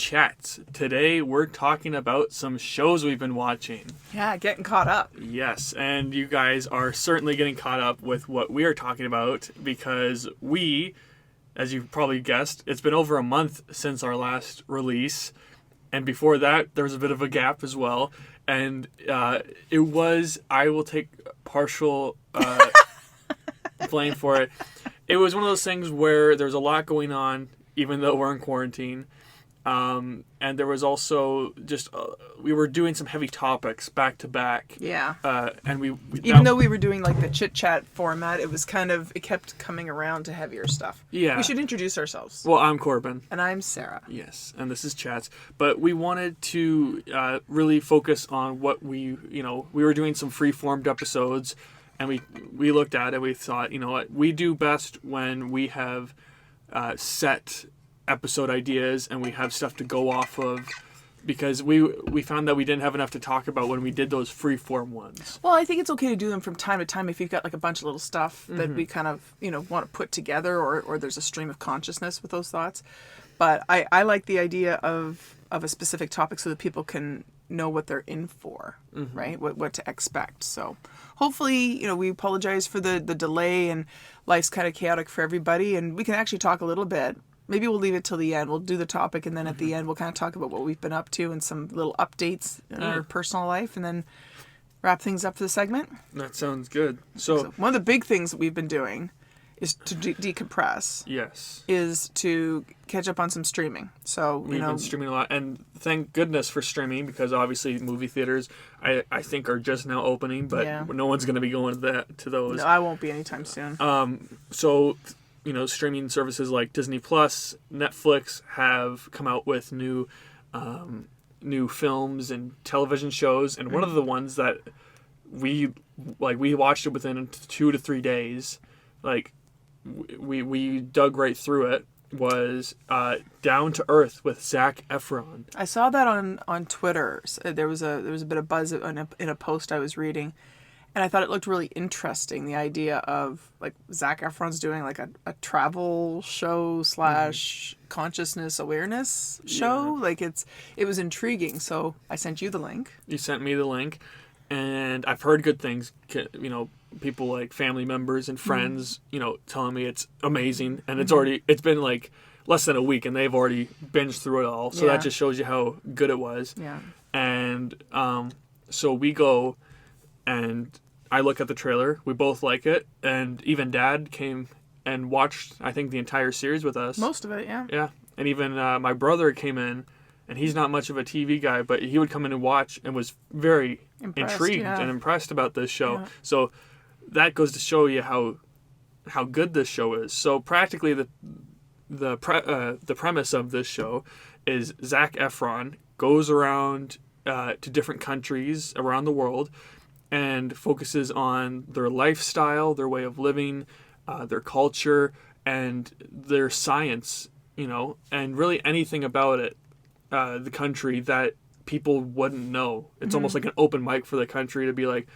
Chats. Today we're talking about some shows we've been watching. Yeah, getting caught up. Yes, and you guys are certainly getting caught up with what we are talking about because we, as you've probably guessed, it's been over a month since our last release. And before that, there was a bit of a gap as well. And it was, I will take partial blame for it. It was one of those things where there's a lot going on, even though we're in quarantine. And there was also just, we were doing some heavy topics back to back. Yeah. And even though we were doing like the chit chat format, it kept coming around to heavier stuff. Yeah. We should introduce ourselves. Well, I'm Corbin. And I'm Sarah. Yes. And this is Chats. But we wanted to really focus on what we were doing some free-formed episodes. And we looked at it, we thought, you know what, we do best when we have set episode ideas and we have stuff to go off of, because we found that we didn't have enough to talk about when we did those free-form ones. Well, I think it's okay to do them from time to time if you've got like a bunch of little stuff that we kind of, want to put together or there's a stream of consciousness with those thoughts. But I like the idea of a specific topic so that people can know what they're in for, right? What to expect. So hopefully, we apologize for the delay, and life's kind of chaotic for everybody, and we can actually talk a little bit. Maybe we'll leave it till the end. We'll do the topic, and then at the end we'll kind of talk about what we've been up to and some little updates in our personal life, and then wrap things up for the segment. That sounds good. So one of the big things that we've been doing is to decompress. Yes. Is to catch up on some streaming. So, we've been streaming a lot, and thank goodness for streaming, because obviously movie theaters, I think, are just now opening, but no one's going to be going to those. No, I won't be anytime soon. So, streaming services like Disney Plus, Netflix have come out with new films and television shows, and one of the ones that we watched it within 2 to 3 days. We dug right through it. Was Down to Earth with Zac Efron. I saw that on Twitter. There was a bit of buzz in a post I was reading, and I thought it looked really interesting. The idea of like Zac Efron's doing like a travel show / consciousness awareness show. Like it was intriguing. So I sent you the link. You sent me the link, and I've heard good things. People like family members and friends, telling me it's amazing, and it's been like less than a week, and they've already binged through it all. So that just shows you how good it was. Yeah. And so we go, and I look at the trailer. We both like it, and even Dad came and watched, I think, the entire series with us. Most of it, yeah. Yeah, and even my brother came in. And he's not much of a TV guy, but he would come in and watch and was very intrigued and impressed about this show. Yeah. So that goes to show you how good this show is. So practically the premise of this show is Zac Efron goes around to different countries around the world and focuses on their lifestyle, their way of living, their culture, and their science, and really anything about it. The country that people wouldn't know. It's almost like an open mic for the country to be like,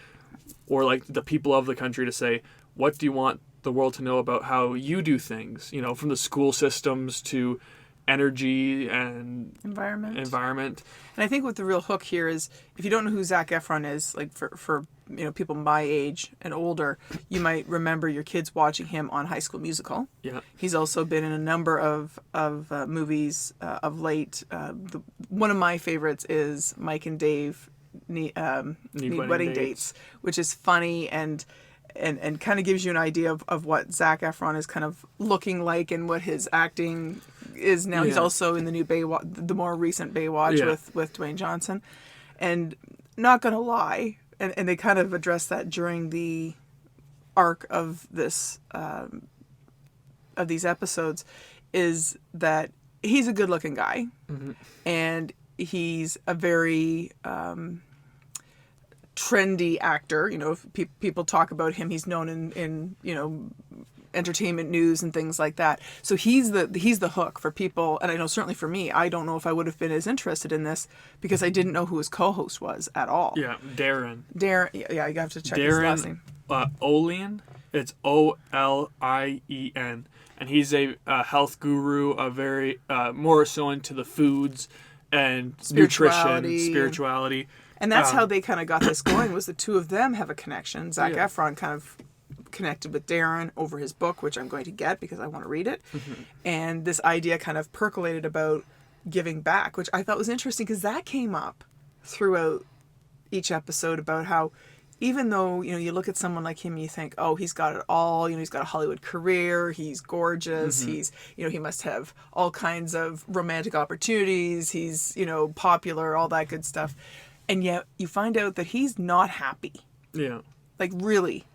or like the people of the country to say, what do you want the world to know about how you do things? From the school systems to energy and environment. And I think what the real hook here is, if you don't know who Zac Efron is, like for people my age and older, you might remember your kids watching him on High School Musical. Yeah. He's also been in a number of movies of late. One of my favorites is Mike and Dave Need Wedding Dates, which is funny and kind of gives you an idea of what Zac Efron is kind of looking like and what his acting is now. He's also in the new the more recent Baywatch with Dwayne Johnson. And not gonna lie, and they kind of address that during the arc of this of these episodes, is that he's a good looking guy, and he's a very trendy actor. If people talk about him, he's known in entertainment news and things like that. So he's the hook for people, and I know certainly for me, I don't know if I would have been as interested in this because I didn't know who his co-host was at all. Yeah, Darren. Yeah, you have to check his last name. Olean. It's Olien. And he's a health guru, a very more so into the foods and spirituality. And that's how they kind of got this going, was the two of them have a connection. Zac Efron kind of connected with Darren over his book, which I'm going to get because I want to read it. Mm-hmm. And this idea kind of percolated about giving back, which I thought was interesting because that came up throughout each episode about how even though, you look at someone like him and you think, oh, he's got it all, he's got a Hollywood career, he's gorgeous, he's, he must have all kinds of romantic opportunities, he's, popular, all that good stuff. And yet you find out that he's not happy. Yeah. Like really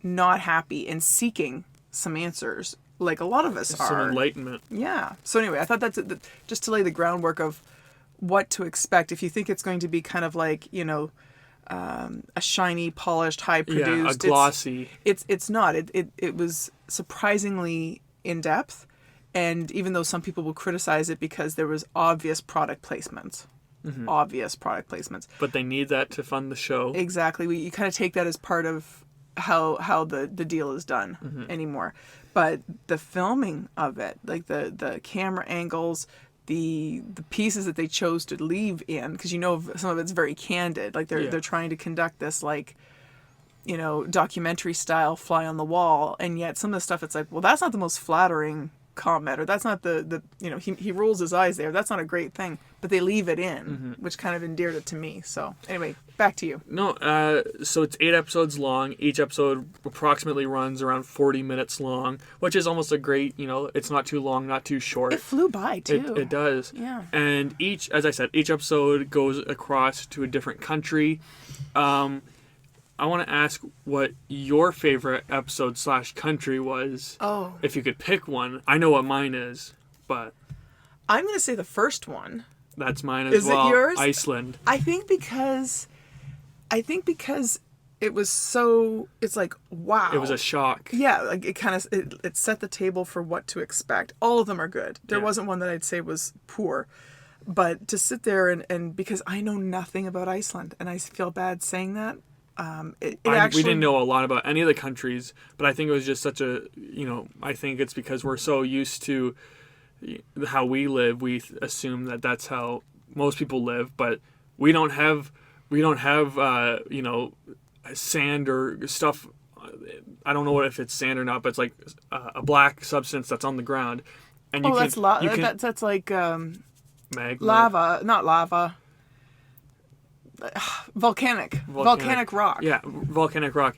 not happy and seeking some answers like a lot of us are. Some enlightenment. Yeah. So anyway, I thought that's just to lay the groundwork of what to expect. If you think it's going to be kind of like, a shiny, polished, high-produced. Yeah, a glossy. It's not. It was surprisingly in-depth, and even though some people will criticize it because there was obvious product placements. Mm-hmm. Obvious product placements. But they need that to fund the show. Exactly. You kind of take that as part of how the deal is done anymore. But the filming of it, like the camera angles, the pieces that they chose to leave in, because some of it's very candid, like they're trying to conduct this like documentary style fly on the wall, and yet some of the stuff it's like, well, that's not the most flattering comment, or that's not the he rolls his eyes there, that's not a great thing, but they leave it in, which kind of endeared it to me. So anyway, back to you. No, so it's 8 episodes long. Each episode approximately runs around 40 minutes long, which is almost a great, it's not too long, not too short. It flew by too. It does. Yeah. And each episode goes across to a different country. I want to ask what your favorite episode / country was. Oh. If you could pick one. I know what mine is, but I'm going to say the first one. That's mine as well. Is it yours? Iceland. I think because it was so, it's like, wow. It was a shock. Yeah, like it kind of, it set the table for what to expect. All of them are good. There wasn't one that I'd say was poor. But to sit there and because I know nothing about Iceland, and I feel bad saying that. We didn't know a lot about any of the countries, but I think it was just such a, I think it's because we're so used to how we live, we assume that that's how most people live, but we don't have sand or stuff. I don't know if it's sand or not, but it's like a black substance that's on the ground, and that's like magma. Lava, not lava. Volcanic rock. Yeah, volcanic rock.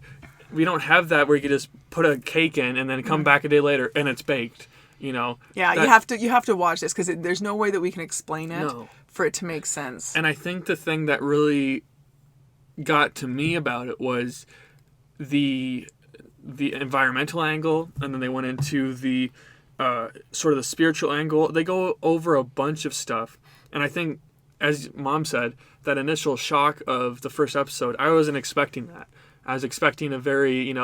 We don't have that where you can just put a cake in and then come back a day later and it's baked. Yeah, you have to watch this because there's no way that we can explain it for it to make sense. And I think the thing that really got to me about it was the environmental angle, and then they went into the sort of the spiritual angle. They go over a bunch of stuff, and I think, as Mom said, that initial shock of the first episode, I wasn't expecting that. I was expecting a very,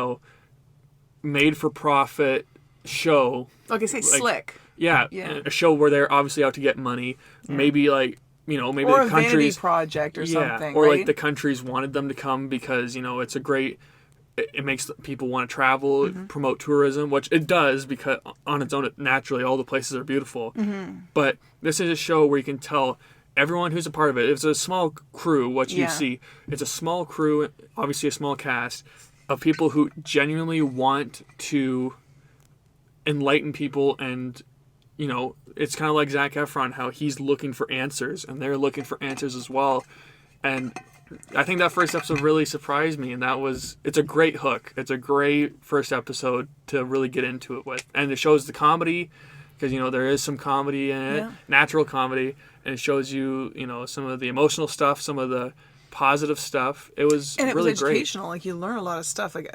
made-for-profit show. Okay, say slick. Yeah, a show where they're obviously out to get money. Yeah. Maybe maybe or the countries, vanity project or something, or right? like the countries wanted them to come because it's a great. It makes people want to travel, promote tourism, which it does because on its own, naturally, all the places are beautiful. Mm-hmm. But this is a show where you can tell everyone who's a part of it. It's a small crew, what you see. It's a small crew, obviously a small cast, of people who genuinely want to enlighten people. And, it's kind of like Zac Efron, how he's looking for answers, and they're looking for answers as well. And I think that first episode really surprised me, and it's a great hook. It's a great first episode to really get into it with. And it shows the comedy, because, there is some comedy in it, natural comedy. And it shows you, some of the emotional stuff, some of the positive stuff. It was really great. And it was educational. Like, you learn a lot of stuff. Like,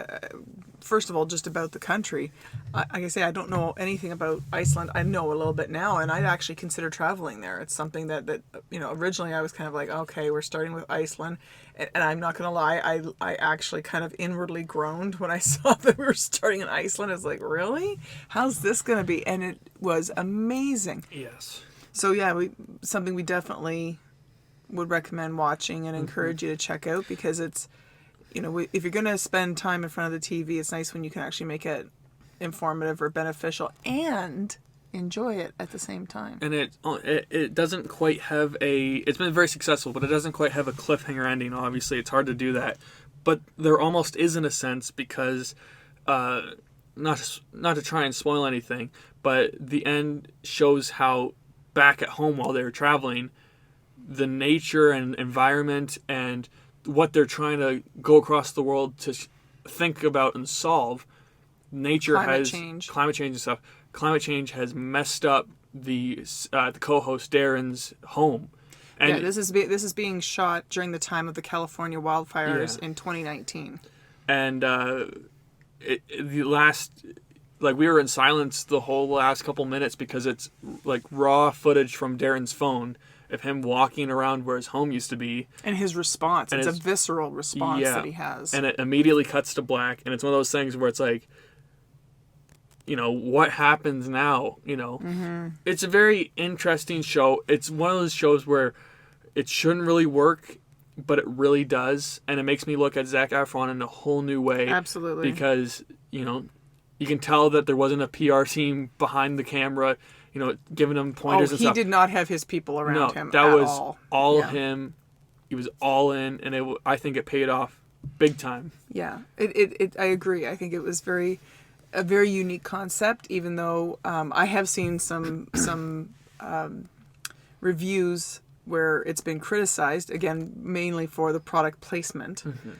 first of all, just about the country. Like I say, I don't know anything about Iceland. I know a little bit now, and I'd actually consider traveling there. It's something that originally I was kind of like, okay, we're starting with Iceland. And I'm not going to lie, I actually kind of inwardly groaned when I saw that we were starting in Iceland. I was like, really? How's this going to be? And it was amazing. Yes. So yeah, something we definitely would recommend watching and encourage you to check out, because it's if you're going to spend time in front of the TV, it's nice when you can actually make it informative or beneficial and enjoy it at the same time. And it doesn't quite have it's been very successful, but it doesn't quite have a cliffhanger ending. Obviously, it's hard to do that. But there almost is in a sense because, not to try and spoil anything, but the end shows how back at home while they were traveling, the nature and environment and what they're trying to go across the world to think about and solve, climate change and stuff. Climate change has messed up the co-host Darren's home. And this is being shot during the time of the California wildfires in 2019. And we were in silence the whole last couple minutes because it's like raw footage from Darren's phone of him walking around where his home used to be. And his response. It's a visceral response that he has. And it immediately cuts to black. And it's one of those things where it's like, what happens now? It's a very interesting show. It's one of those shows where it shouldn't really work, but it really does. And it makes me look at Zac Efron in a whole new way. Absolutely. Because, you can tell that there wasn't a PR team behind the camera, giving him pointers and stuff. He did not have his people around him that at was all him. He was all in, and I think it paid off big time. Yeah, I agree. I think it was a very unique concept, even though I have seen some reviews where it's been criticized, again, mainly for the product placement. Mm-hmm.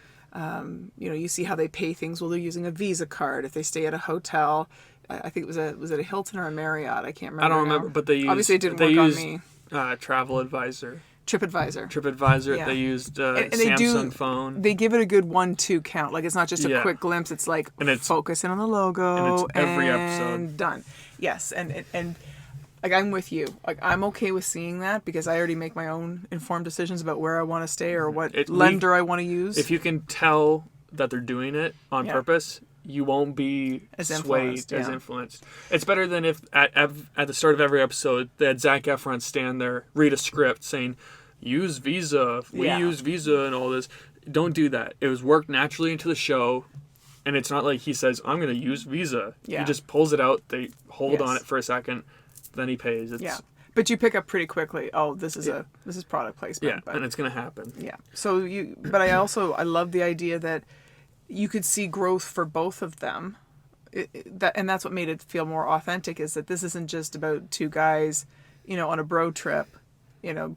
You see how they pay things. Well, they're using a Visa card. If they stay at a hotel, I think was it a Hilton or a Marriott? I can't remember. I don't remember, but they used... Obviously, it didn't work on me. Travel Advisor. TripAdvisor. Yeah. They used and Samsung phone. They give it a good 1-2 count. Like, it's not just a quick glimpse. It's like, focus in on the logo. And it's every episode. Done. Yes. And like, I'm with you. Like, I'm okay with seeing that because I already make my own informed decisions about where I want to stay or what lender I want to use. If you can tell that they're doing it on purpose, you won't be as influenced. It's better than if at the start of every episode they had Zac Efron stand there, read a script saying, use Visa, we use Visa and all this. Don't do that. It was worked naturally into the show, and it's not like he says, I'm going to use Visa. Yeah. He just pulls it out, they hold on it for a second, then he pays. But you pick up pretty quickly, this is product placement. Yeah, and it's going to happen. Yeah. So I love the idea that you could see growth for both of them. And that's what made it feel more authentic, is that this isn't just about two guys, on a bro trip,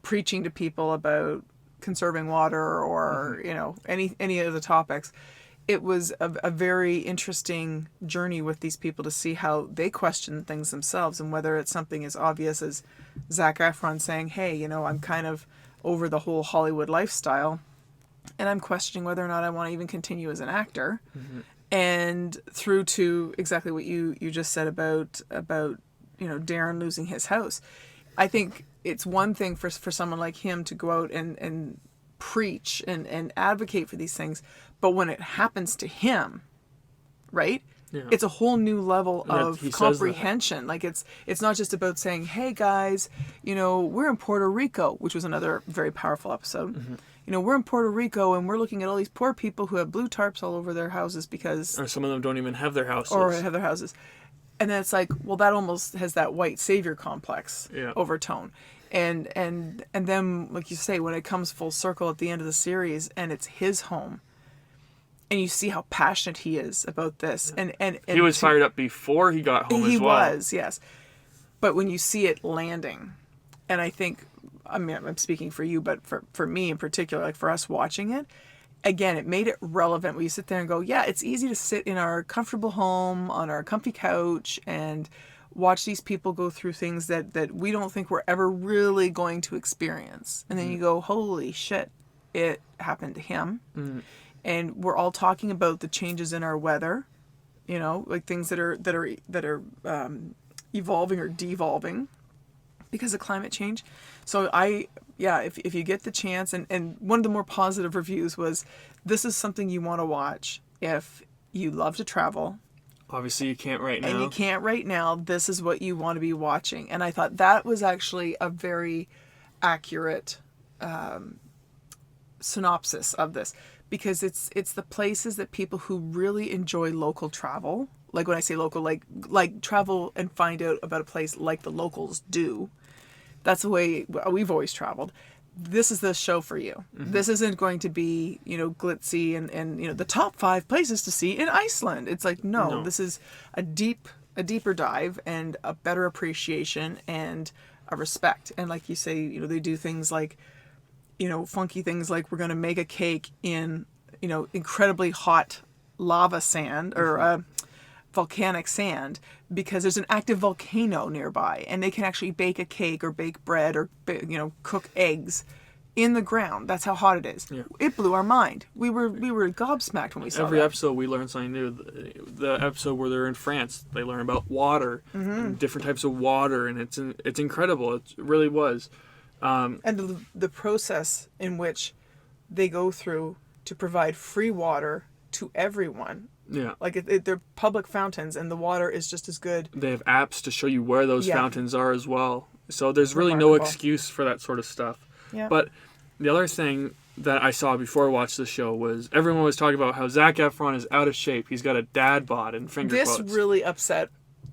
preaching to people about conserving water or, any of the topics. It was a very interesting journey with these people to see how they question things themselves, and whether it's something as obvious as Zac Efron saying, hey, I'm kind of over the whole Hollywood lifestyle, and I'm questioning whether or not I want to even continue as an actor. Mm-hmm. And through to exactly what you just said about Darren losing his house. I think it's one thing for someone like him to go out and preach and advocate for these things, but when it happens to him, right? Yeah. It's a whole new level of comprehension. Like, it's not just about saying, hey guys, we're in Puerto Rico, which was another very powerful episode. Mm-hmm. We're in Puerto Rico and we're looking at all these poor people who have blue tarps all over their houses because... Or some of them don't even have their houses. And then it's like, well, that almost has that white savior complex overtone. And then, like you say, when it comes full circle at the end of the series and it's his home, and you see how passionate he is about this. And he was fired up before he got home as well. He was, yes. But when you see it landing, and I think, I'm speaking for you, but for me in particular, like for us watching it, again, it made it relevant where you sit there and go, yeah, it's easy to sit in our comfortable home on our comfy couch and watch these people go through things that we don't think we're ever really going to experience. And then you go, holy shit, it happened to him. Mm-hmm. And we're all talking about the changes in our weather, like things that are evolving or devolving because of climate change. So if you get the chance, and one of the more positive reviews was, this is something you want to watch if you love to travel. Obviously you can't right now. And you can't right now. This is what you want to be watching. And I thought that was actually a very accurate synopsis of this. because it's the places that people who really enjoy local travel, like when I say local, like travel and find out about a place like the locals do. That's the way we've always traveled. This is the show for you. Mm-hmm. This isn't going to be, glitzy and the top 5 places to see in Iceland. It's like, no. This is a deeper dive and a better appreciation and a respect. And like you say, they do things like, funky things like we're going to make a cake in, incredibly hot lava sand or volcanic sand because there's an active volcano nearby and they can actually bake a cake or bake bread or cook eggs in the ground. That's how hot it is. Yeah. It blew our mind. We were gobsmacked when we saw every that. episode we learned something new. The episode where they're in France, they learn about water and different types of water, and it's incredible. It really was. And the process in which they go through to provide free water to everyone. Yeah. Like they're public fountains and the water is just as good. They have apps to show you where those fountains are as well. So there's really no excuse for that sort of stuff. Yeah. But the other thing that I saw before I watched the show was everyone was talking about how Zac Efron is out of shape. He's got a dad bod and finger quotes. This really upset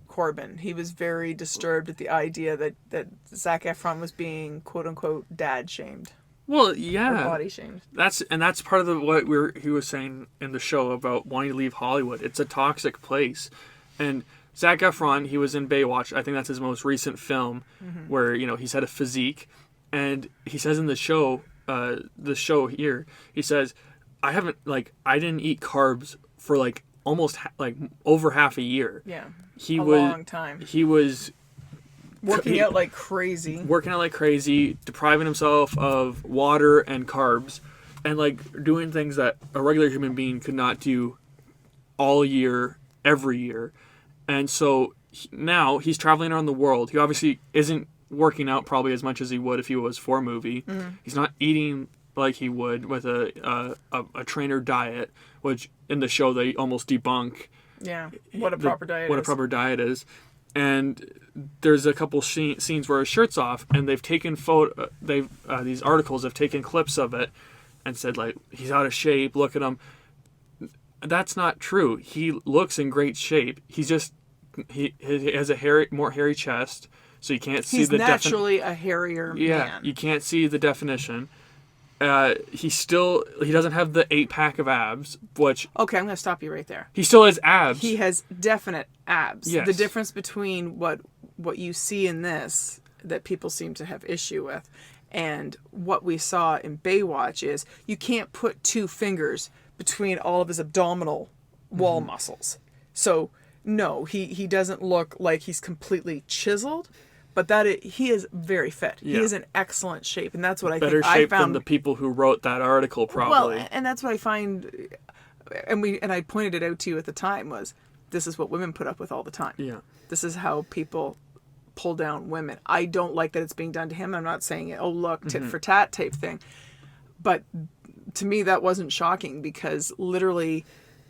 Corbin. He was very disturbed at the idea that Zac Efron was being quote unquote dad shamed. Well, yeah, or body shamed. That's part of what he was saying in the show about wanting to leave Hollywood. It's a toxic place, and Zac Efron, he was in Baywatch. I think that's his most recent film, where he's had a physique, and he says in the show here, he says, I didn't eat carbs for almost over half a year. Yeah, long time. He was. Working out like crazy, depriving himself of water and carbs, and doing things that a regular human being could not do all year, every year. And so now he's traveling around the world. He obviously isn't working out probably as much as he would if he was for a movie. Mm-hmm. He's not eating like he would with a trainer diet, which in the show they almost debunk. Yeah, what a proper diet is. And there's a couple scenes where his shirt's off, and they've taken these articles have taken clips of it, and said he's out of shape. Look at him. That's not true. He looks in great shape. He has a more hairy chest, so you can't see the. He's naturally a hairier man. Yeah, you can't see the definition. He doesn't have the 8-pack of abs, which... Okay, I'm going to stop you right there. He still has abs. He has definite abs. Yes. The difference between what you see in this that people seem to have issue with and what we saw in Baywatch is you can't put 2 fingers between all of his abdominal wall muscles. So, no, he doesn't look like he's completely chiseled. But he is very fit. Yeah. He is in excellent shape, and that's what I think. Better shape than the people who wrote that article, probably. Well, and that's what I find, and I pointed it out to you at the time, was this is what women put up with all the time. Yeah. This is how people pull down women. I don't like that it's being done to him. I'm not saying it, oh, look, tit for tat type thing. But to me, that wasn't shocking because literally...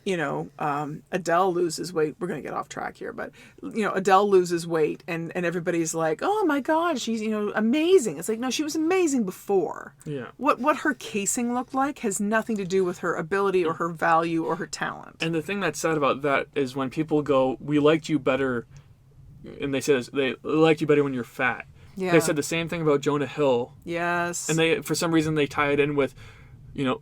Adele loses weight. We're going to get off track here, but, Adele loses weight and everybody's like, oh my God, she's, amazing. It's like, no, she was amazing before. Yeah. What her casing looked like has nothing to do with her ability or her value or her talent. And the thing that's sad about that is when people go, we liked you better, and they say this, they liked you better when you're fat. Yeah. They said the same thing about Jonah Hill. Yes. And for some reason, they tie it in with,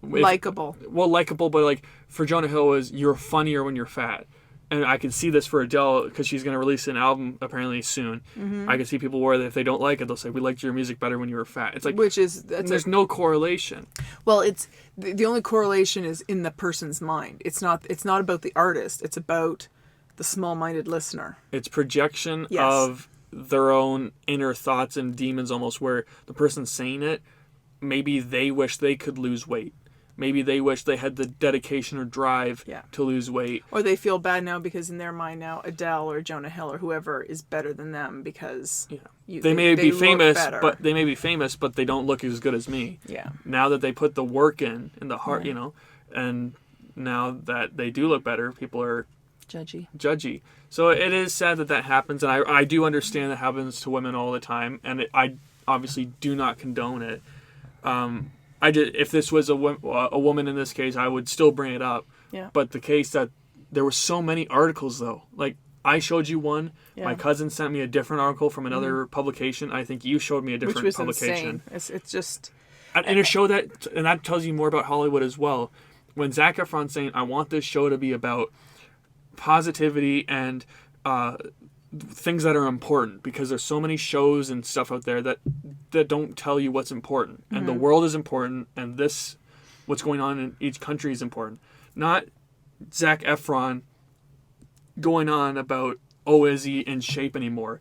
likable. Well, likable, but for Jonah Hill was you're funnier when you're fat, and I can see this for Adele because she's going to release an album apparently soon. Mm-hmm. I can see people where if they don't like it, they'll say we liked your music better when you were fat. It's there's no correlation. Well, it's the only correlation is in the person's mind. It's not about the artist. It's about the small-minded listener. It's projection of their own inner thoughts and demons, almost where the person saying it. Maybe they wish they could lose weight. Maybe they wish they had the dedication or drive to lose weight. Or they feel bad now because in their mind now Adele or Jonah Hill or whoever is better than them because they may be famous, but they don't look as good as me. Yeah. Now that they put the work in the heart, and now that they do look better, people are judgy. So it is sad that happens, and I do understand that happens to women all the time, and I obviously do not condone it. if this was a woman in this case, I would still bring it up. Yeah. But the case that there were so many articles though, like I showed you one. Yeah. My cousin sent me a different article from another publication. I think you showed me a different publication. Which was insane. It's just... And it showed that, and that tells you more about Hollywood as well. When Zac Efron's saying, I want this show to be about positivity and things that are important, because there's so many shows and stuff out there that don't tell you what's important. And the world is important, and what's going on in each country is important. Not Zac Efron going on about, is he in shape anymore?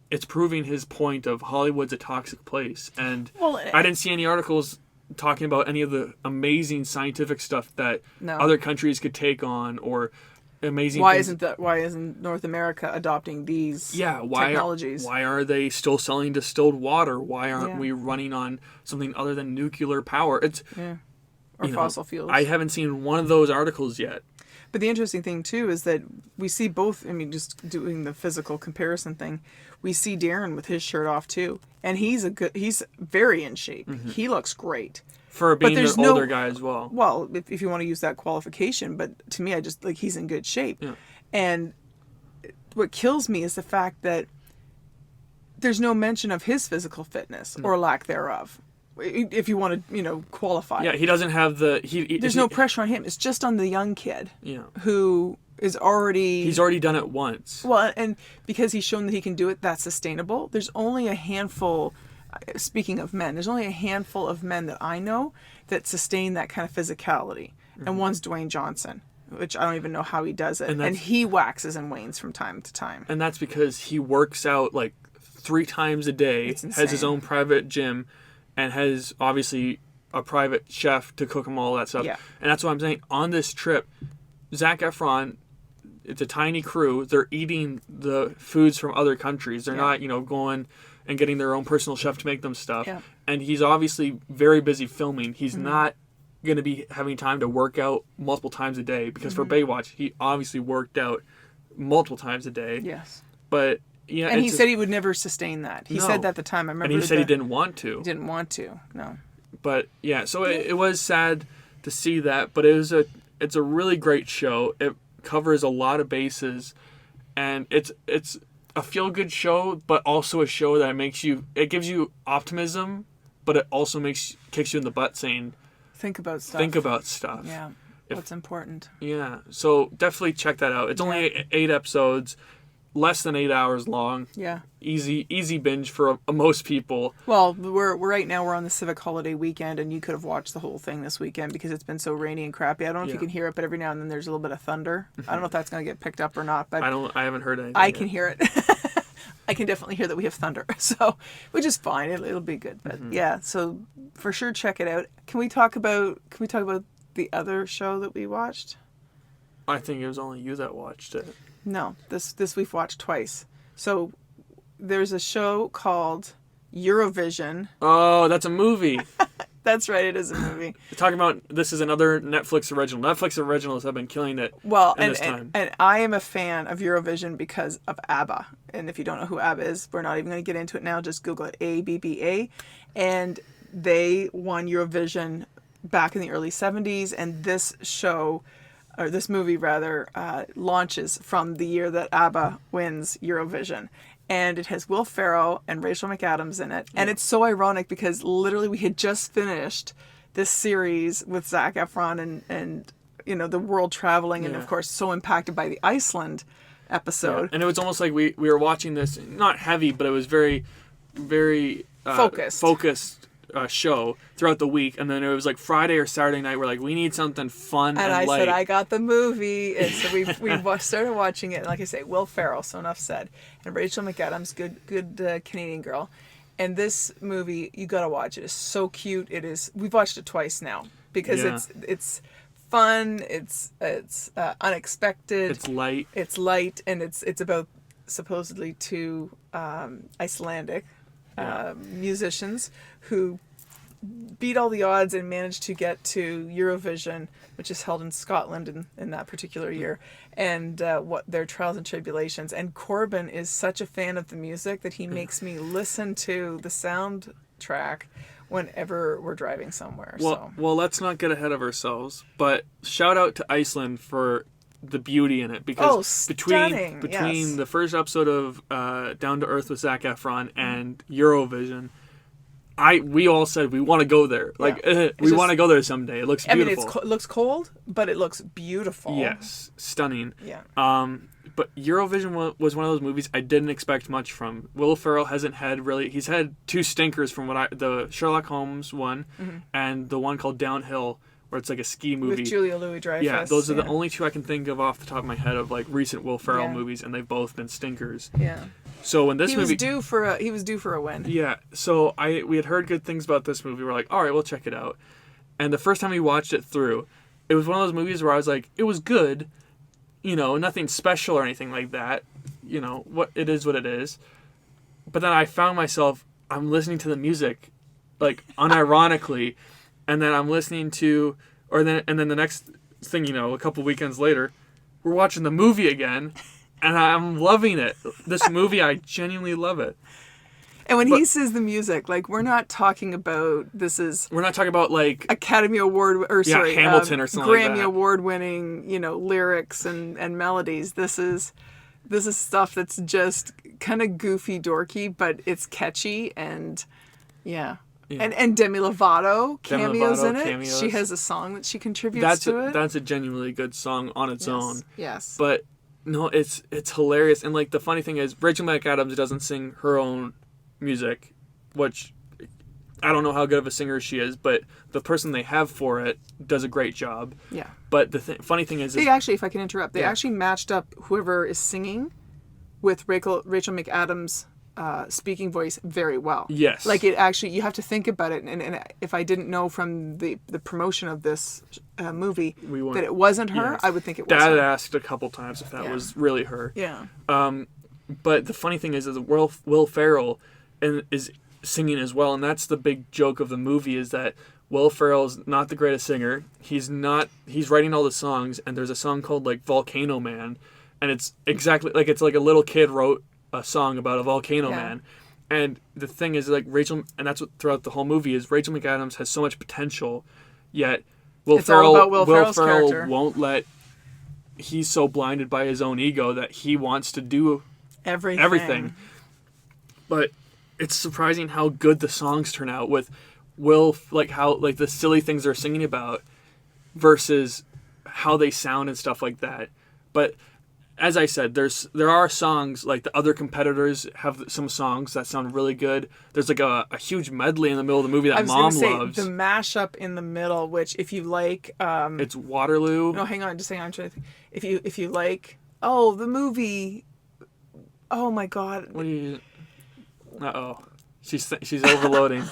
It's proving his point of Hollywood's a toxic place. And I didn't see any articles talking about any of the amazing scientific stuff that other countries could take on, or amazing why isn't North America adopting these technologies? Why are they still selling distilled water? Why aren't we running on something other than nuclear power? Or fossil fuels. I haven't seen one of those articles yet. But the interesting thing, too, is that we see both, just doing the physical comparison thing, we see Darren with his shirt off, too. And he's very in shape. Mm-hmm. He looks great. For being an older guy as well. Well, if you want to use that qualification, but to me, he's in good shape. Yeah. And what kills me is the fact that there's no mention of his physical fitness or lack thereof. If you want to, qualify. Yeah, he doesn't have the... There's no pressure on him. It's just on the young kid who is already... He's already done it once. Well, and because he's shown that he can do it, that's sustainable. There's only a handful... Speaking of men, there's only a handful of men that I know that sustain that kind of physicality. Mm-hmm. And one's Dwayne Johnson, which I don't even know how he does it. And he waxes and wanes from time to time. And that's because he works out 3 times a day, has his own private gym, and has obviously a private chef to cook him all that stuff. Yeah. And that's what I'm saying. On this trip, Zac Efron, it's a tiny crew. They're eating the foods from other countries. They're not, going and getting their own personal chef to make them stuff. Yeah. And he's obviously very busy filming. He's not going to be having time to work out multiple times a day, because for Baywatch, he obviously worked out multiple times a day. Yes. But... yeah, and he said he would never sustain that. He said that at the time. I remember. And he said he didn't want to. He didn't want to. No. But yeah, so it was sad to see that, but it's a really great show. It covers a lot of bases, and it's a feel good show, but also a show that gives you optimism, but it also kicks you in the butt, saying, think about stuff. Yeah. What's important. Yeah. So definitely check that out. It's only 8 episodes. Less than 8 hours long. Yeah. Easy binge for most people. Well, we're right now we're on the civic holiday weekend, and you could have watched the whole thing this weekend because it's been so rainy and crappy. I don't know if you can hear it, but every now and then there's a little bit of thunder. I don't know if that's going to get picked up or not, but I haven't heard anything. I can hear it. I can definitely hear that we have thunder, so which is fine. It'll be good. But yeah, so for sure check it out. Can we talk about the other show that we watched? I think it was only you that watched it. No, this we've watched twice. So there's a show called Eurovision. Oh, that's a movie. That's right, it is a movie. Talking about, this is another Netflix original. Netflix originals have been killing it. Well, and I am a fan of Eurovision because of ABBA. And if you don't know who ABBA is, we're not even going to get into it now. Just Google it, ABBA. And they won Eurovision back in the early 70s. And this show, or this movie rather, launches from the year that ABBA wins Eurovision. And it has Will Ferrell and Rachel McAdams in it. And it's so ironic because literally we had just finished this series with Zac Efron and you know, the world traveling and of course so impacted by the Iceland episode. Yeah. And it was almost like we were watching this, not heavy, but it was very, very focused show throughout the week, and then it was like Friday or Saturday night we're like, we need something fun and I light. said I got the movie, and so we started watching it, and like I say, Will Ferrell, so enough said, and Rachel McAdams, good Canadian girl, and this movie you gotta watch. It is so cute. It is. We've watched it twice now because it's fun, it's unexpected, it's light, and it's about supposedly 2 Icelandic musicians who beat all the odds and managed to get to Eurovision, which is held in Scotland in that particular year, and what their trials and tribulations. And Corbin is such a fan of the music that he makes me listen to the soundtrack whenever we're driving somewhere. Well, let's not get ahead of ourselves, but shout out to Iceland for the beauty in it, because between the first episode of Down to Earth with Zac Efron and Eurovision, we all said we want to go there. We want to go there someday. It looks beautiful. I mean, it looks cold, but it looks beautiful. Yes, stunning. Yeah. But Eurovision was one of those movies I didn't expect much from. Will Ferrell hasn't had really. He's had two stinkers from the Sherlock Holmes one, and the one called Downhill, where it's like a ski movie with Julia Louis-Dreyfus. Yeah, those are the only two I can think of off the top of my head of like recent Will Ferrell movies, and they've both been stinkers. Yeah. So when he was due for a win. Yeah. So we had heard good things about this movie. We're like, all right, we'll check it out. And the first time we watched it through, it was one of those movies where I was like, it was good, nothing special or anything like that. What it is, what it is. But then I found myself, I'm listening to the music, like unironically, and then I'm listening to, and then the next thing a couple weekends later, we're watching the movie again, and I'm loving it. This movie, I genuinely love it. And when he says the music, like we're not talking about like Academy Award Hamilton or something Grammy like that. Award winning, lyrics and melodies. This is stuff that's just kind of goofy dorky, but it's catchy and yeah. And Demi Lovato cameos in it. She has a song that she contributes to it. That's a genuinely good song on its own. Yes. But no, it's hilarious. And like the funny thing is, Rachel McAdams doesn't sing her own music, which I don't know how good of a singer she is, but the person they have for it does a great job. Yeah. But the funny thing is, they actually, if I can interrupt, they actually matched up whoever is singing with Rachel McAdams' speaking voice very well. Yes. Like it actually, you have to think about it. And if I didn't know from the promotion of this movie that it wasn't her, I would think it was Dad her. asked a couple times if that was really her. Yeah. But the funny thing is that Will Ferrell is singing as well, and that's the big joke of the movie, is that Will Ferrell's not the greatest singer. He's writing all the songs, and there's a song called like Volcano Man, and it's exactly like it's like a little kid wrote a song about a volcano man. And the thing is, like Rachel, and that's what throughout the whole movie is, Rachel McAdams has so much potential, yet Will Ferrell won't let. He's so blinded by his own ego that he wants to do everything. But it's surprising how good the songs turn out with Will, like how like the silly things they're singing about versus how they sound and stuff like that. But as I said, there are songs, like the other competitors have some songs that sound really good. There's like a huge medley in the middle of the movie that Mom loves. The mashup in the middle, which if you like, it's Waterloo. No, hang on, just hang on. I'm trying to think. If you like, the movie. Oh my God. What do you? She's overloading.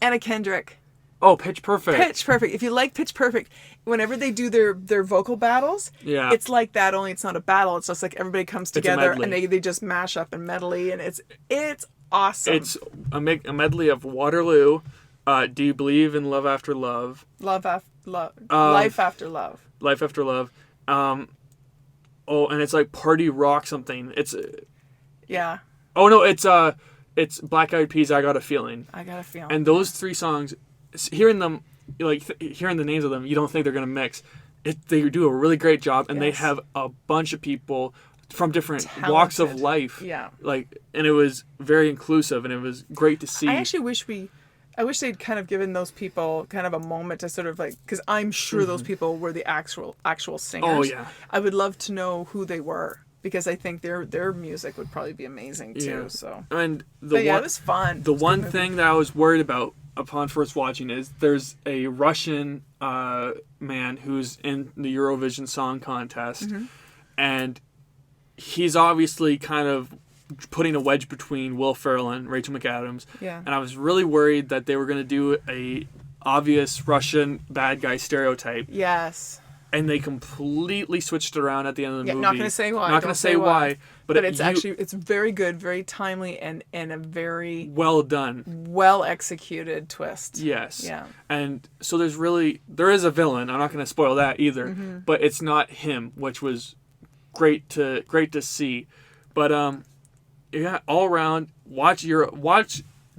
Anna Kendrick. Oh, Pitch Perfect. Pitch Perfect. If you like Pitch Perfect, whenever they do their vocal battles, it's like that, only it's not a battle. It's just like everybody comes together and they just mash up and medley, and it's awesome. It's a medley of Waterloo, Do You Believe in Love After Love? Life After Love. Life After Love. And it's like Party Rock something. It's... Yeah. Oh, no, it's Black Eyed Peas, I Got a Feeling. I Got a Feeling. And those three songs, hearing them, hearing the names of them, you don't think they're going to mix. They do a really great job, and they have a bunch of people from different walks of life. Yeah. And it was very inclusive, and it was great to see. I actually wish they'd kind of given those people kind of a moment to sort of because I'm sure those people were the actual singers. Oh, yeah. I would love to know who they were, because I think their music would probably be amazing too. Yeah. So. And it was fun. The one thing that I was worried about upon first watching is there's a Russian man who's in the Eurovision Song Contest, and he's obviously kind of putting a wedge between Will Ferrell and Rachel McAdams. Yeah. And I was really worried that they were going to do a obvious Russian bad guy stereotype. Yes. And they completely switched it around at the end of the movie. Not going to say why. Not going to say why. But it's very good, very timely, and a very well done, well executed twist. Yes. Yeah. And so there is a villain. I'm not going to spoil that either. But it's not him, which was great to see. But all around, watch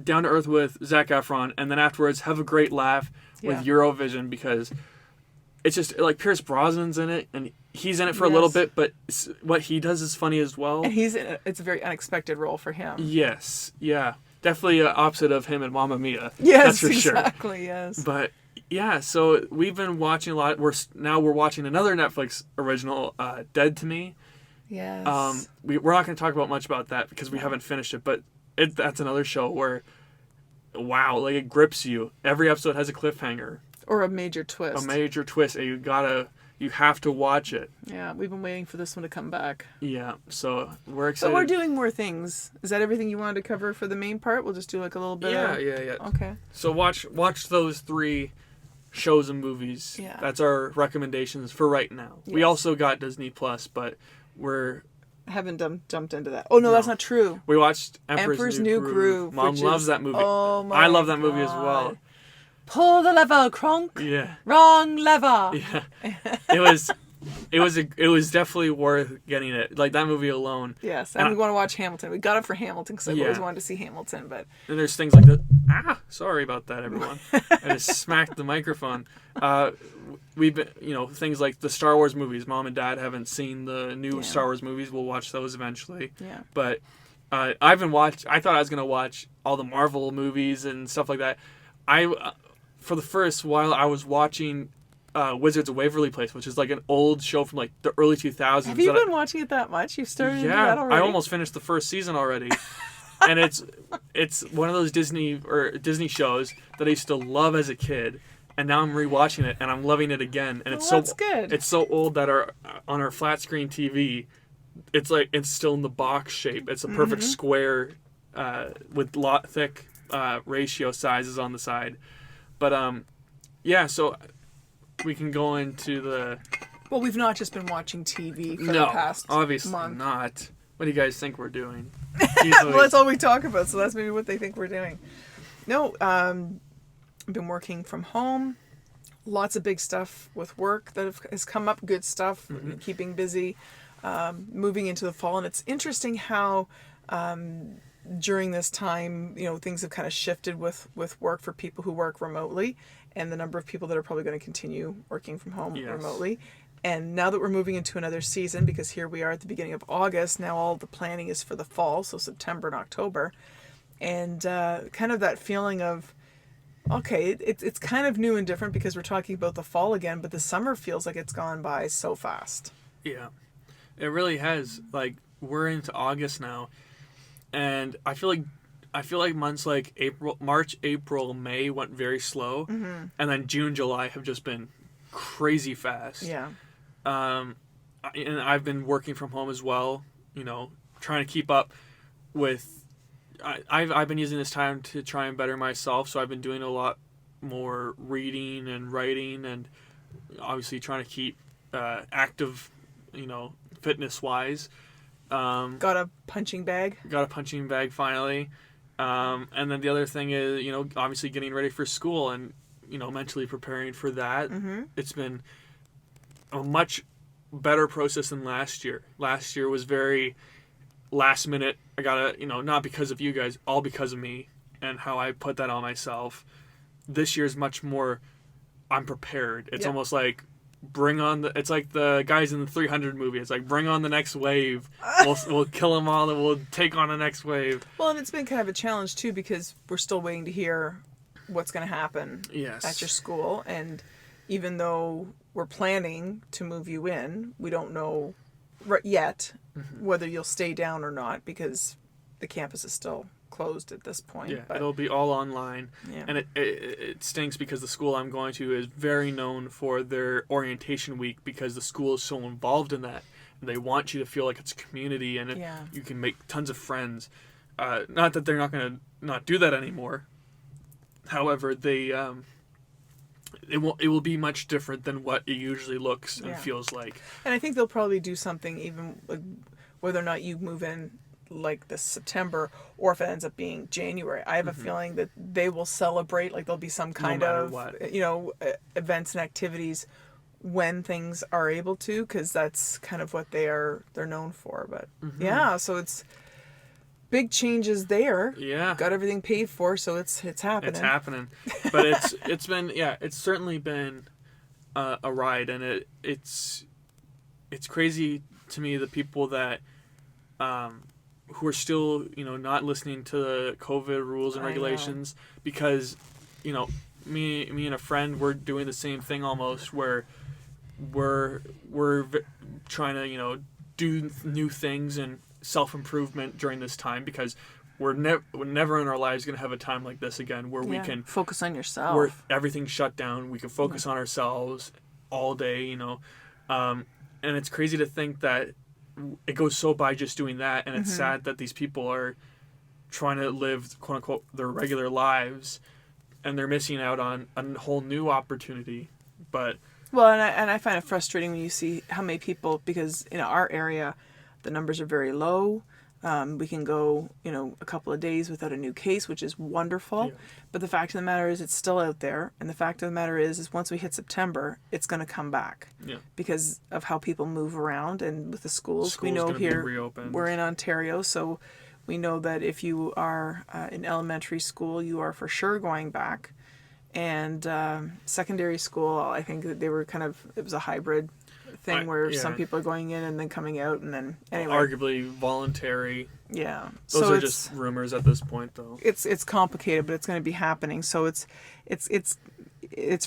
down to earth with Zac Efron, and then afterwards have a great laugh with Eurovision, because it's just like Pierce Brosnan's in it, and he's in it for a little bit, but what he does is funny as well. And it's a very unexpected role for him. Yes, yeah. Definitely opposite of him and Mamma Mia. Yes, that's for exactly, sure. Yes. But yeah, so we've been watching a lot. We're watching another Netflix original, Dead to Me. Yes. We're not going to talk about much about that because we haven't finished it, but that's another show where, wow, like it grips you. Every episode has a cliffhanger. Or a major twist. And you have to watch it. Yeah, we've been waiting for this one to come back. Yeah, so we're excited. But we're doing more things. Is that everything you wanted to cover for the main part? We'll just do like a little bit. Yeah. Okay. So watch those 3 shows and movies. Yeah. That's our recommendations for right now. Yes. We also got Disney Plus, but haven't jumped into that. Oh no, that's not true. We watched Emperor's New Groove. Mom loves that movie. Oh my I love that movie as well. Pull the lever, Kronk. Yeah. Wrong lever. Yeah. It was definitely worth getting it. Like that movie alone. Yes, and we want to watch Hamilton. We got it for Hamilton because I always wanted to see Hamilton, but. And there's things like that. Sorry about that, everyone. I just smacked the microphone. We've been, things like the Star Wars movies. Mom and Dad haven't seen the new Star Wars movies. We'll watch those eventually. Yeah. But I thought I was gonna watch all the Marvel movies and stuff like that. For the first while, I was watching Wizards of Waverly Place, which is like an old show from like the early 2000s. Have you been watching it that much? You've started to do that already? I almost finished the first season already. And it's one of those Disney shows that I used to love as a kid, and now I'm rewatching it and I'm loving it again. And that's good. It's so old that on our flat screen TV, it's still in the box shape. It's a perfect square with thick ratio sizes on the side. But so we can go into the. Well, we've not just been watching TV for the past obviously month. Not. What do you guys think we're doing? Well, that's all we talk about, so that's maybe what they think we're doing. No, I've been working from home. Lots of big stuff with work that has come up. Good stuff, keeping busy, moving into the fall. And it's interesting how during this time, things have kind of shifted with work for people who work remotely, and the number of people that are probably going to continue working from home remotely. And now that we're moving into another season, because here we are at the beginning of August, now all the planning is for the fall, so September and October. And kind of that feeling of, okay, it's kind of new and different because we're talking about the fall again, but the summer feels like it's gone by so fast. Yeah, it really has. Like, we're into August now, and I feel like months like March, April, May went very slow, and then June, July have just been crazy fast. Yeah. And I've been working from home as well, trying to keep up with. I've been using this time to try and better myself, so I've been doing a lot more reading and writing, and obviously trying to keep active, fitness wise. Got a punching bag finally. And then the other thing is, obviously getting ready for school and, mentally preparing for that. It's been a much better process than last year. Last year was very last minute. I gotta, not because of you guys, all because of me and how I put that on myself. This year's much more, I'm prepared. It's almost like it's like the guys in the 300 movie. It's like, bring on the next wave. We'll kill them all and we'll take on the next wave. Well, and it's been kind of a challenge too, because we're still waiting to hear what's going to happen at your school. And even though we're planning to move you in, we don't know yet whether you'll stay down or not, because the campus is still closed at this point. Yeah, it'll be all online. Yeah. And it stinks because the school I'm going to is very known for their orientation week, because the school is so involved in that. And they want you to feel like it's a community, and you can make tons of friends. Not that they're not going to not do that anymore. However, it will be much different than what it usually looks and feels like. And I think they'll probably do something, even like, whether or not you move in like this September, or if it ends up being January. I have a feeling that they will celebrate, like there'll be some kind of events and activities when things are able to, because that's kind of what they're known for. But so big changes there. Yeah. Got everything paid for, so it's happening. It's happening. But it's certainly been a ride, and it's crazy to me, the people that who are still, not listening to the COVID rules and regulations, because, me and a friend, we're doing the same thing almost, where we're trying to, do new things and self-improvement during this time, because we're never in our lives going to have a time like this again where we can focus on yourself. Where everything's shut down. We can focus on ourselves all day, and it's crazy to think that it goes so by just doing that, and it's sad that these people are trying to live, quote unquote, their regular lives, and they're missing out on a whole new opportunity. But and I find it frustrating when you see how many people, because in our area the numbers are very low. We can go, a couple of days without a new case, which is wonderful. Yeah. But the fact of the matter is, it's still out there. And the fact of the matter is once we hit September, it's going to come back. Yeah. Because of how people move around and with the schools. We know here we're in Ontario, so we know that if you are in elementary school, you are for sure going back. And secondary school, I think that they were it was a hybrid thing where some people are going in and then coming out, and then anyway, arguably voluntary. Yeah, those are just rumors at this point, though. It's complicated, but it's going to be happening. So it's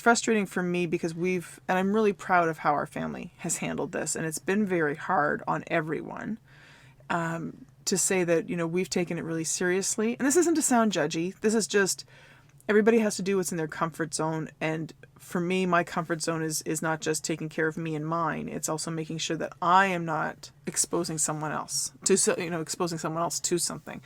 frustrating for me, because and I'm really proud of how our family has handled this, and it's been very hard on everyone. To say that we've taken it really seriously, and this isn't to sound judgy. This is just everybody has to do what's in their comfort zone, and for me, my comfort zone is not just taking care of me and mine. It's also making sure that I am not exposing someone else to something.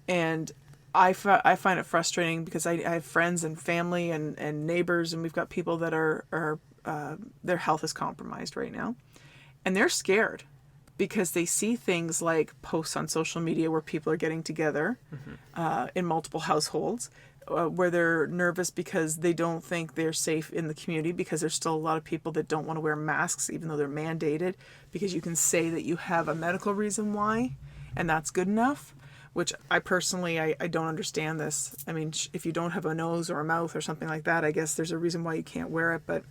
And I find it frustrating, because I have friends and family and neighbors, and we've got people that are their health is compromised right now, and they're scared because they see things like posts on social media where people are getting together in multiple households. Where they're nervous because they don't think they're safe in the community, because there's still a lot of people that don't want to wear masks even though they're mandated, because you can say that you have a medical reason why, and that's good enough, which I personally, I don't understand this. I mean, if you don't have a nose or a mouth or something like that, I guess there's a reason why you can't wear it, but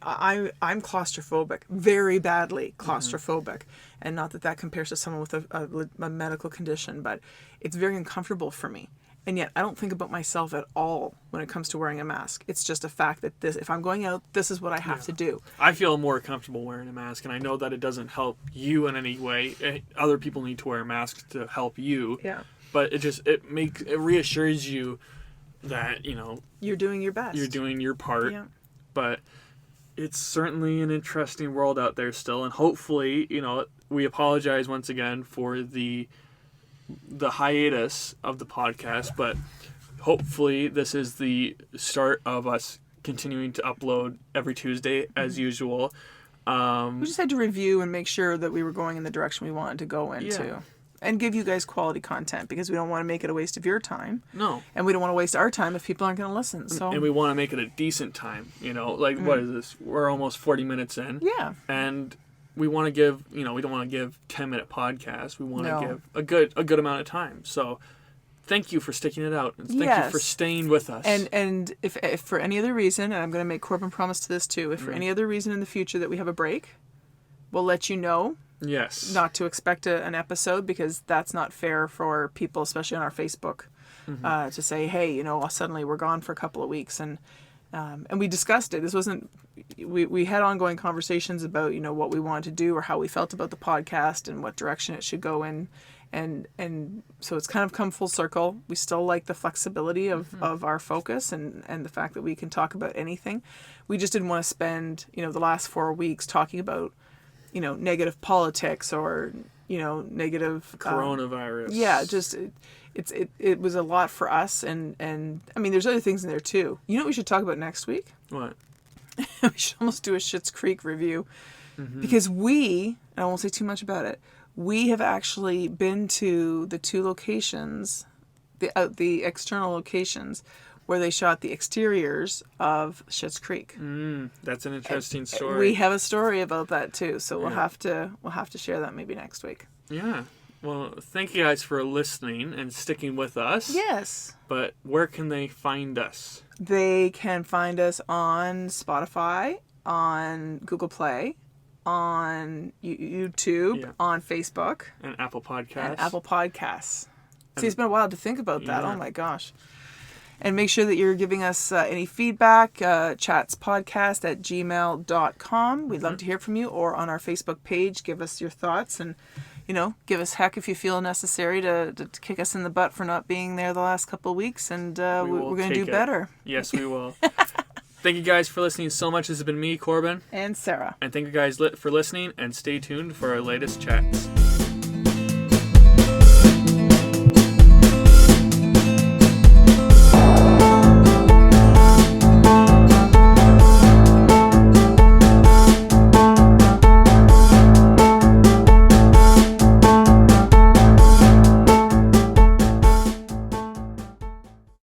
I'm claustrophobic, very badly claustrophobic, and not that compares to someone with a medical condition, but it's very uncomfortable for me. And yet I don't think about myself at all when it comes to wearing a mask. It's just a fact that if I'm going out, this is what I have to do. I feel more comfortable wearing a mask, and I know that it doesn't help you in any way. Other people need to wear a mask to help you. Yeah. But it reassures you that, you're doing your best. You're doing your part. Yeah. But it's certainly an interesting world out there still, and hopefully, we apologize once again for the hiatus of the podcast, but hopefully this is the start of us continuing to upload every Tuesday as usual. We just had to review and make sure that we were going in the direction we wanted to go into, and give you guys quality content, because we don't want to make it a waste of your time. No. And we don't want to waste our time if people aren't going to listen. So. And we want to make it a decent time, what is this? We're almost 40 minutes in. Yeah. And we want to give, we don't want to give 10-minute podcasts. We want to give a good amount of time. So thank you for sticking it out. Thank you for staying with us. And if for any other reason, and I'm going to make Corbin promise to this too, if for any other reason in the future that we have a break, we'll let you know. Yes. Not to expect an episode, because that's not fair for people, especially on our Facebook, to say, hey, suddenly we're gone for a couple of weeks. And we discussed it. This wasn't... We had ongoing conversations about, what we wanted to do or how we felt about the podcast and what direction it should go in. And so it's kind of come full circle. We still like the flexibility of our focus and the fact that we can talk about anything. We just didn't want to spend, the last 4 weeks talking about, negative politics or, negative... Coronavirus. Just... It was a lot for us, and I mean, there's other things in there too. You know what we should talk about next week? What? We should almost do a Schitt's Creek review, because I won't say too much about it, we have actually been to the 2 locations, the external locations, where they shot the exteriors of Schitt's Creek. That's an interesting story. We have a story about that too, so we'll have to share that maybe next week. Yeah. Well, thank you guys for listening and sticking with us. Yes. But where can they find us? They can find us on Spotify, on Google Play, on YouTube, on Facebook. And Apple Podcasts. See, it's been a while to think about that. Oh, my gosh. And make sure that you're giving us any feedback, chatspodcast@gmail.com. We'd love to hear from you. Or on our Facebook page, give us your thoughts. And, give us heck if you feel necessary to kick us in the butt for not being there the last couple of weeks. And we're going to do better. Yes, we will. Thank you guys for listening so much. This has been me, Corbin. And Sarah. And thank you guys for listening. And stay tuned for our latest chats.